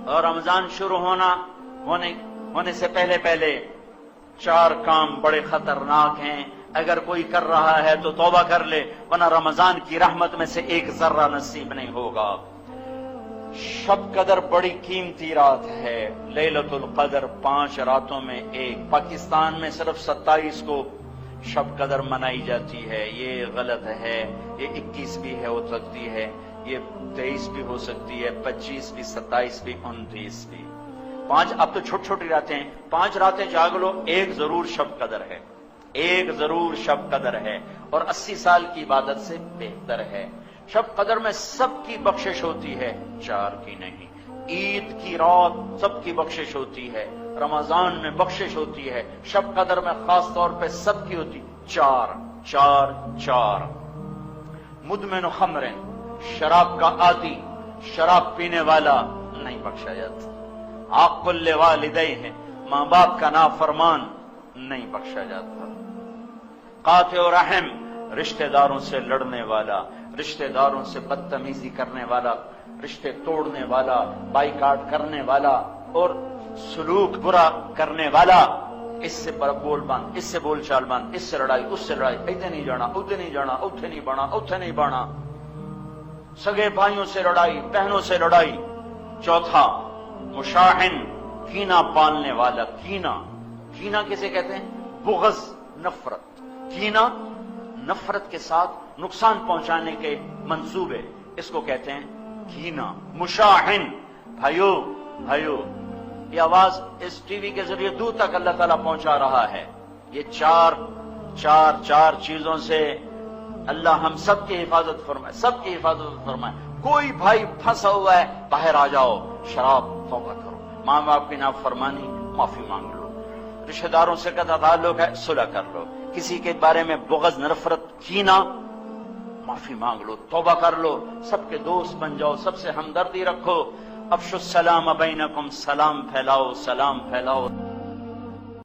اور رمضان شروع ہونے سے پہلے 4 کام بڑے خطرناک ہیں، اگر کوئی کر رہا ہے تو توبہ کر لے، ورنہ رمضان کی رحمت میں سے ایک ذرہ نصیب نہیں ہوگا۔ شب قدر بڑی قیمتی رات ہے، لیلۃ القدر 5 راتوں میں ایک۔ پاکستان میں صرف 27 کو شب قدر منائی جاتی ہے، یہ غلط ہے۔ یہ 21 بھی ہو سکتی ہے، یہ 23 بھی ہو سکتی ہے، 25 بھی، 27 بھی، 29 بھی۔ 5 اب تو چھوٹی راتیں ہیں، 5 راتیں جاگ لو، ایک ضرور شب قدر ہے، ایک ضرور شب قدر ہے، اور 80 سال کی عبادت سے بہتر ہے۔ شب قدر میں سب کی بخشش ہوتی ہے، 4 کی نہیں۔ عید کی رات سب کی بخشش ہوتی ہے، رمضان میں بخشش ہوتی ہے، شب قدر میں خاص طور پہ سب کی ہوتی، 4۔ مدمن خمر، شراب کا عادی، شراب پینے والا نہیں بخشا جاتا۔ عاق لوالدیہ، ماں باپ کا نافرمان نہیں بخشا جاتا۔ قاطع رحم، رشتہ داروں سے لڑنے والا، رشتہ داروں سے بدتمیزی کرنے والا، رشتے توڑنے والا، بائیکاٹ کرنے والا اور سلوک برا کرنے والا، اس سے بول باندھ، اس سے بول چال باندھ، اس سے لڑائی، اس سے لڑائی، ادھر نہیں جانا، ادھر نہیں جانا، اتھے نہیں بڑھنا، اتھے نہیں بڑھنا، سگے بھائیوں سے لڑائی، بہنوں سے لڑائی۔ 4، مشاحن، کینہ پالنے والا۔ کینہ کسے کہتے ہیں؟ بغض، نفرت۔ کینہ نفرت کے ساتھ نقصان پہنچانے کے منصوبے، اس کو کہتے ہیں کینہ۔ مشاحن، بھائیو یہ آواز اس ٹی وی کے ذریعے دور تک اللہ تعالیٰ پہنچا رہا ہے۔ یہ چار چیزوں سے اللہ ہم سب کی حفاظت فرمائے، سب کی حفاظت فرمائے۔ کوئی بھائی پھنسا ہوا ہے، باہر آ جاؤ، شراب توبہ کرو، ماں باپ کی نافرمانی، معافی مانگ لو، رشتہ داروں سے قطع تعلق ہے، صلح کر لو، کسی کے بارے میں بغض، نفرت، کینہ، معافی مانگ لو، توبہ کر لو، سب کے دوست بن جاؤ، سب سے ہمدردی رکھو۔ افشوا السلام بینکم، سلام پھیلاؤ، سلام پھیلاؤ۔